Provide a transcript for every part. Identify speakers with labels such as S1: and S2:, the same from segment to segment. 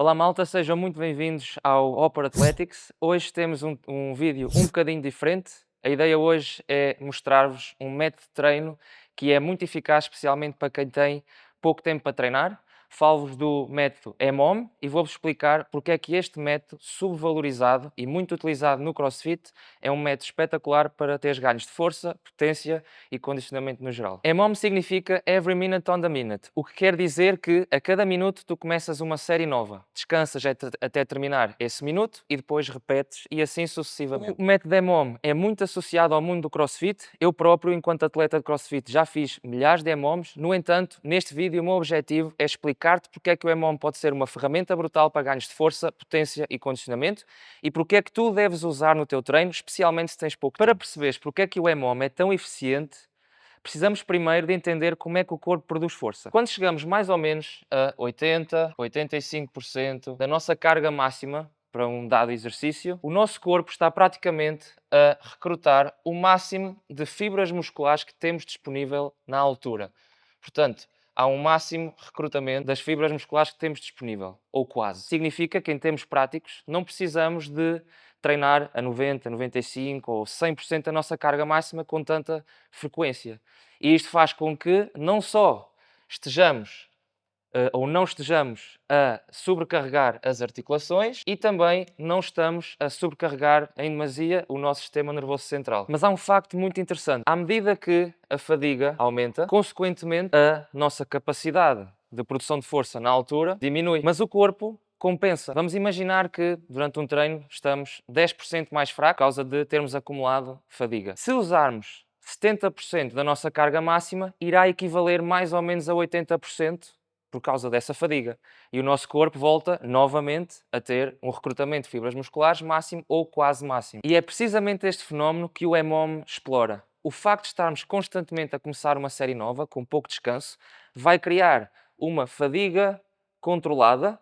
S1: Olá malta, sejam muito bem-vindos ao Opera Athletics. Hoje temos um vídeo um bocadinho diferente. A ideia hoje é mostrar-vos um método de treino que é muito eficaz, especialmente para quem tem pouco tempo para treinar. Falo-vos do método EMOM e vou-vos explicar porque é que este método, subvalorizado e muito utilizado no CrossFit, é um método espetacular para teres ganhos de força, potência e condicionamento no geral. EMOM significa Every Minute on the Minute, o que quer dizer que a cada minuto tu começas uma série nova, descansas até terminar esse minuto e depois repetes e assim sucessivamente. O método EMOM é muito associado ao mundo do CrossFit. Eu próprio, enquanto atleta de CrossFit, já fiz milhares de EMOMs. No entanto, neste vídeo o meu objetivo é explicar-te porque é que o EMOM pode ser uma ferramenta brutal para ganhos de força, potência e condicionamento e porque é que tu deves usar no teu treino, especialmente se tens pouco tempo. Para perceberes porque é que o EMOM é tão eficiente, precisamos primeiro de entender como é que o corpo produz força. Quando chegamos mais ou menos a 80, 85% da nossa carga máxima para um dado exercício, o nosso corpo está praticamente a recrutar o máximo de fibras musculares que temos disponível na altura. Portanto, há um máximo recrutamento das fibras musculares que temos disponível, ou quase. Significa que em termos práticos não precisamos de treinar a 90, 95 ou 100% da nossa carga máxima com tanta frequência. E isto faz com que não só estejamos ou não estejamos a sobrecarregar as articulações e também não estamos a sobrecarregar em demasia o nosso sistema nervoso central. Mas há um facto muito interessante. À medida que a fadiga aumenta, consequentemente a nossa capacidade de produção de força na altura diminui. Mas o corpo compensa. Vamos imaginar que durante um treino estamos 10% mais fracos por causa de termos acumulado fadiga. Se usarmos 70% da nossa carga máxima, irá equivaler mais ou menos a 80% por causa dessa fadiga. E o nosso corpo volta novamente a ter um recrutamento de fibras musculares máximo ou quase máximo. E é precisamente este fenómeno que o EMOM explora. O facto de estarmos constantemente a começar uma série nova, com pouco descanso, vai criar uma fadiga controlada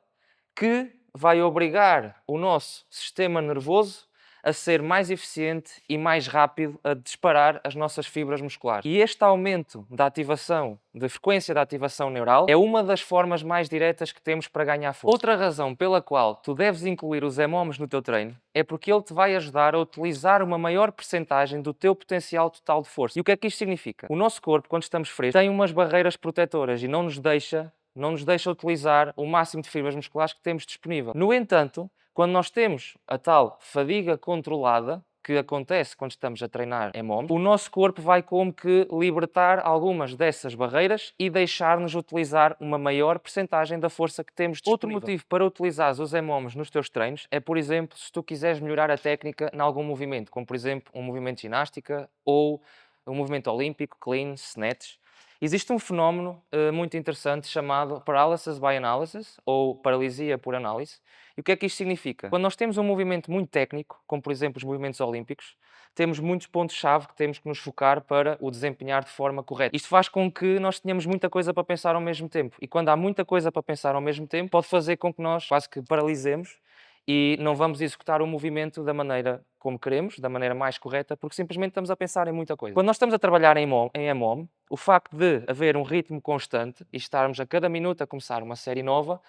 S1: que vai obrigar o nosso sistema nervoso a ser mais eficiente e mais rápido a disparar as nossas fibras musculares. E este aumento da ativação, da frequência da ativação neural, é uma das formas mais diretas que temos para ganhar força. Outra razão pela qual tu deves incluir os EMOMs no teu treino é porque ele te vai ajudar a utilizar uma maior percentagem do teu potencial total de força. E o que é que isto significa? O nosso corpo, quando estamos frescos, tem umas barreiras protetoras e não nos deixa utilizar o máximo de fibras musculares que temos disponível. No entanto, quando nós temos a tal fadiga controlada, que acontece quando estamos a treinar EMOM, o nosso corpo vai como que libertar algumas dessas barreiras e deixar-nos utilizar uma maior percentagem da força que temos disponível. Outro motivo para utilizar os EMOMs nos teus treinos é, por exemplo, se tu quiseres melhorar a técnica em algum movimento, como por exemplo um movimento de ginástica ou um movimento olímpico, clean, snatch. Existe um fenómeno muito interessante chamado Paralysis by Analysis, ou paralisia por análise. E o que é que isto significa? Quando nós temos um movimento muito técnico, como por exemplo os movimentos olímpicos, temos muitos pontos-chave que temos que nos focar para o desempenhar de forma correta. Isto faz com que nós tenhamos muita coisa para pensar ao mesmo tempo. E quando há muita coisa para pensar ao mesmo tempo, pode fazer com que nós quase que paralisemos e não vamos executar o movimento da maneira como queremos, da maneira mais correta, porque simplesmente estamos a pensar em muita coisa. Quando nós estamos a trabalhar em EMOM, o facto de haver um ritmo constante e estarmos a cada minuto a começar uma série nova,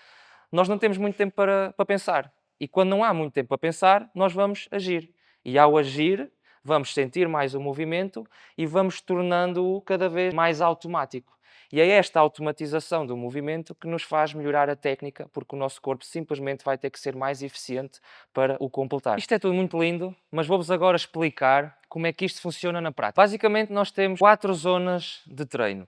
S1: nós não temos muito tempo para pensar. E quando não há muito tempo para pensar, nós vamos agir. E ao agir, vamos sentir mais o movimento e vamos tornando-o cada vez mais automático. E é esta automatização do movimento que nos faz melhorar a técnica, porque o nosso corpo simplesmente vai ter que ser mais eficiente para o completar. Isto é tudo muito lindo, mas vou-vos agora explicar como é que isto funciona na prática. Basicamente, nós temos 4 zonas de treino.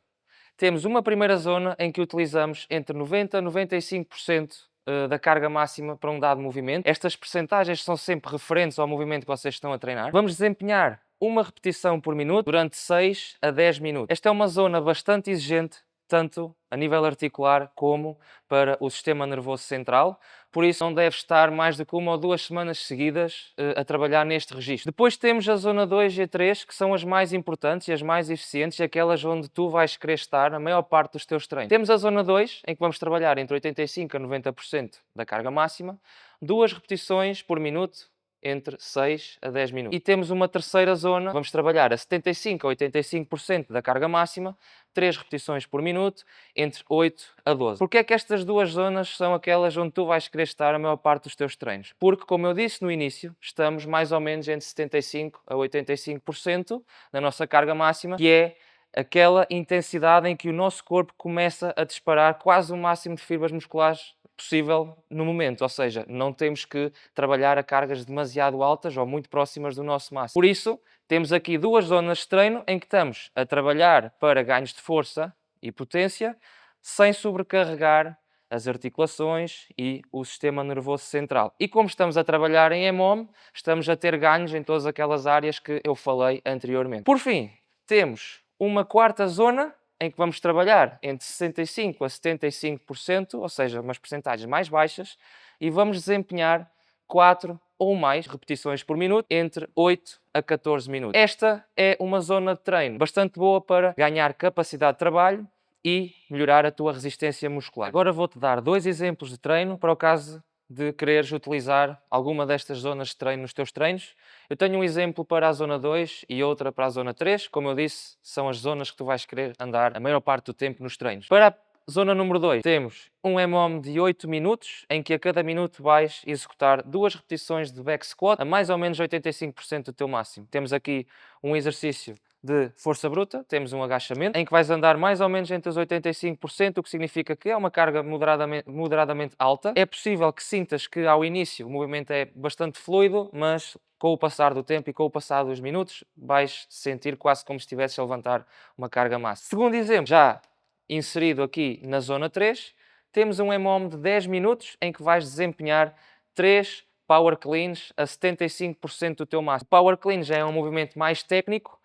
S1: Temos uma primeira zona em que utilizamos entre 90% e 95% da carga máxima para um dado movimento. Estas percentagens são sempre referentes ao movimento que vocês estão a treinar. Vamos desempenhar uma repetição por minuto durante 6 a 10 minutos. Esta é uma zona bastante exigente, tanto a nível articular como para o sistema nervoso central. Por isso não deve estar mais do que 1 ou 2 semanas seguidas a trabalhar neste registro. Depois temos a zona 2 e a 3, que são as mais importantes e as mais eficientes, e aquelas onde tu vais querer estar na maior parte dos teus treinos. Temos a zona 2, em que vamos trabalhar entre 85% a 90% da carga máxima, 2 repetições por minuto, entre 6 a 10 minutos. E temos uma terceira zona, vamos trabalhar a 75 a 85% da carga máxima, 3 repetições por minuto, entre 8 a 12. Porque é que estas duas zonas são aquelas onde tu vais querer estar a maior parte dos teus treinos? Porque, como eu disse no início, estamos mais ou menos entre 75 a 85% da nossa carga máxima, que é aquela intensidade em que o nosso corpo começa a disparar quase o máximo de fibras musculares possível no momento, ou seja, não temos que trabalhar a cargas demasiado altas ou muito próximas do nosso máximo. Por isso, temos aqui duas zonas de treino em que estamos a trabalhar para ganhos de força e potência, sem sobrecarregar as articulações e o sistema nervoso central. E como estamos a trabalhar em EMOM, estamos a ter ganhos em todas aquelas áreas que eu falei anteriormente. Por fim, temos uma quarta zona em que vamos trabalhar entre 65% a 75%, ou seja, umas percentagens mais baixas, e vamos desempenhar 4 ou mais repetições por minuto, entre 8 a 14 minutos. Esta é uma zona de treino bastante boa para ganhar capacidade de trabalho e melhorar a tua resistência muscular. Agora vou-te dar 2 exemplos de treino para o caso de quereres utilizar alguma destas zonas de treino nos teus treinos. Eu tenho um exemplo para a zona 2 e outra para a zona 3. Como eu disse, são as zonas que tu vais querer andar a maior parte do tempo nos treinos. Para a zona número 2, temos um EMOM de 8 minutos, em que a cada minuto vais executar 2 repetições de back squat a mais ou menos 85% do teu máximo. Temos aqui um exercício de força bruta, temos um agachamento, em que vais andar mais ou menos entre os 85%, o que significa que é uma carga moderadamente alta. É possível que sintas que ao início o movimento é bastante fluido, mas com o passar do tempo e com o passar dos minutos, vais sentir quase como se estivesses a levantar uma carga máxima. Segundo exemplo, já inserido aqui na zona 3, temos um EMOM de 10 minutos, em que vais desempenhar 3 power cleans a 75% do teu máximo. O power clean já é um movimento mais técnico,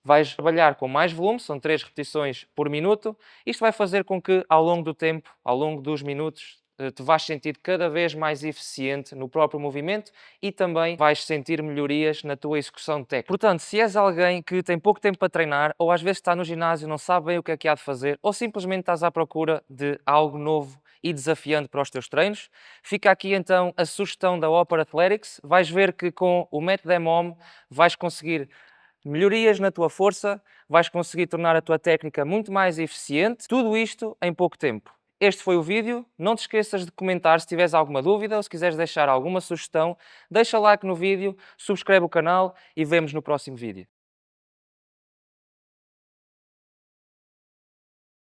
S1: vais trabalhar com mais volume, são 3 repetições por minuto. Isto vai fazer com que, ao longo do tempo, ao longo dos minutos, te vais sentir cada vez mais eficiente no próprio movimento e também vais sentir melhorias na tua execução técnica. Portanto, se és alguém que tem pouco tempo para treinar, ou às vezes está no ginásio e não sabe bem o que é que há de fazer, ou simplesmente estás à procura de algo novo e desafiante para os teus treinos, fica aqui então a sugestão da Opera Athletics. Vais ver que com o método EMOM vais conseguir melhorias na tua força, vais conseguir tornar a tua técnica muito mais eficiente, tudo isto em pouco tempo. Este foi o vídeo, não te esqueças de comentar se tiveres alguma dúvida ou se quiseres deixar alguma sugestão, deixa like no vídeo, subscreve o canal e vemos no próximo vídeo.